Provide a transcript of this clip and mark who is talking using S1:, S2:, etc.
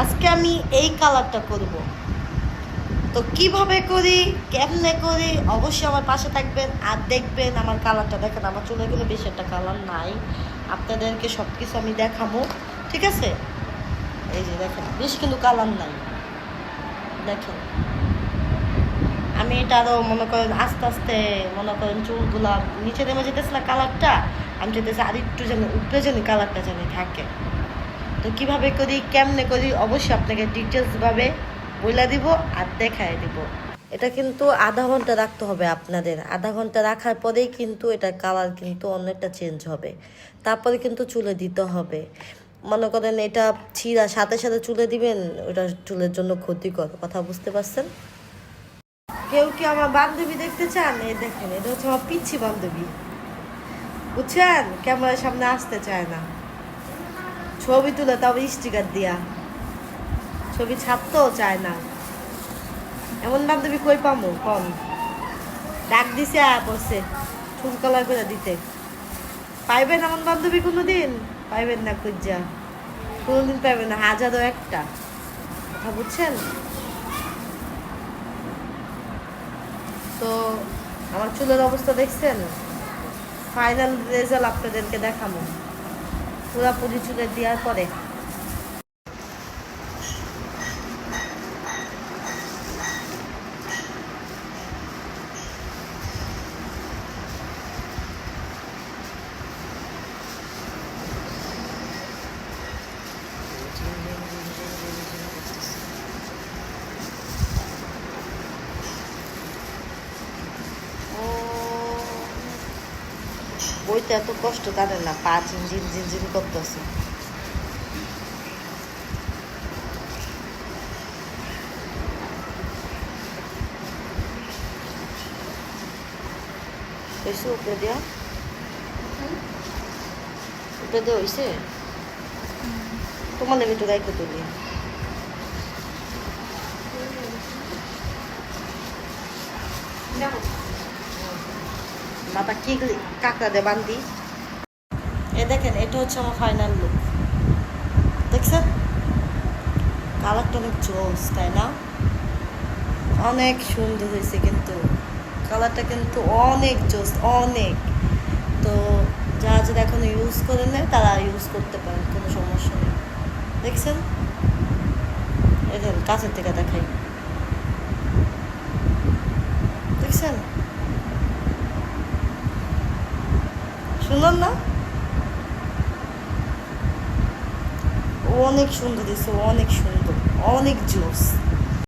S1: আজকে আমি এই কালারটা করব। তো কিভাবে করি, কেমনে করি, অবশ্যই আমার পাশে থাকবেন আর দেখবেন আমার কালারটা। দেখেন আমার চুলে কিন্তু বেশি একটা কালার নাই, আপনাদেরকে সব কিছু আমি দেখাবো, ঠিক আছে? এই যে দেখেন বেশি কিন্তু কালার নাই, দেখেন আমি এটা আরও মনে করেন আস্তে আস্তে মনে করেন চুলগুলা নিচে নেমে যেতেছে না কালারটা, আমি যেতেছি আর একটু যেন উপরে যেন কালারটা যেন থাকে। তো কীভাবে করি, কেমনে করি, অবশ্যই আপনাকে ডিটেলসভাবে বলে দিব আর দেখায় দিব। এটা কিন্তু আধা ঘন্টা রাখতে হবে আপনাদের। আধা ঘন্টা রাখার পরেই কিন্তু এটার কালার কিন্তু অনেকটা চেঞ্জ হবে। তারপরে কিন্তু চুলে দিতে হবে। মনে করেন এটা ছিঁড়া সাথে সাথে চুলে দিবেন, ওটা চুলের জন্য ক্ষতিকর। কথা বুঝতে পারছেন? কেউ কি আমার বান্ধবী দেখতে চান? এই দেখেন, এটা হচ্ছে আমার পিচ্ছি বান্ধবী, বুঝছেন? ক্যামেরার সামনে আসতে চায় না, ছবি তুলে তবে স্টিকার দিয়া, ছবি ছাপতেও চায় না। এমন বান্ধবী কই পামো কম? ডাক দিছে পড়ছে চুল কালার করে দিতে। পাইবেন এমন বান্ধবী কোনোদিন? পাইবেন না, খুঁজা কোনোদিন পাইবেন না, হাজারও একটা। কথা বুঝছেন? তো আমার চুলের অবস্থা দেখছেন? ফাইনাল রেজাল্ট আপনাদেরকে দেখাবো পুরাপুরি চুলে দেওয়ার পরে। বইতে এত কষ্ট তাদের না, পা ঝিনঝিন ঝিনঝিন করতেছে। হয়েছে উপরে দেওয়া? উপরে দেওয়া হয়েছে? তোমার লেগে একটু গাইকে তুলি। মাথা কি কাঁকড়া দিয়ে বান্ধি। এ দেখেন, এটা হচ্ছে আমার ফাইনাল লুক, দেখছেন? কালারটা অনেক জোস, তাই না? অনেক সুন্দর হয়েছে কিন্তু কালারটা কিন্তু অনেক জোস, অনেক। তো যারা যারা এখন ইউজ করে নেয় তারা ইউজ করতে পারেন, কোনো সমস্যা নেই। দেখছেন? এদের কাছের থেকে দেখাই, দেখছেন? সুন্দর না? অনেক সুন্দর দিচ্ছে, অনেক সুন্দর, অনেক জোস।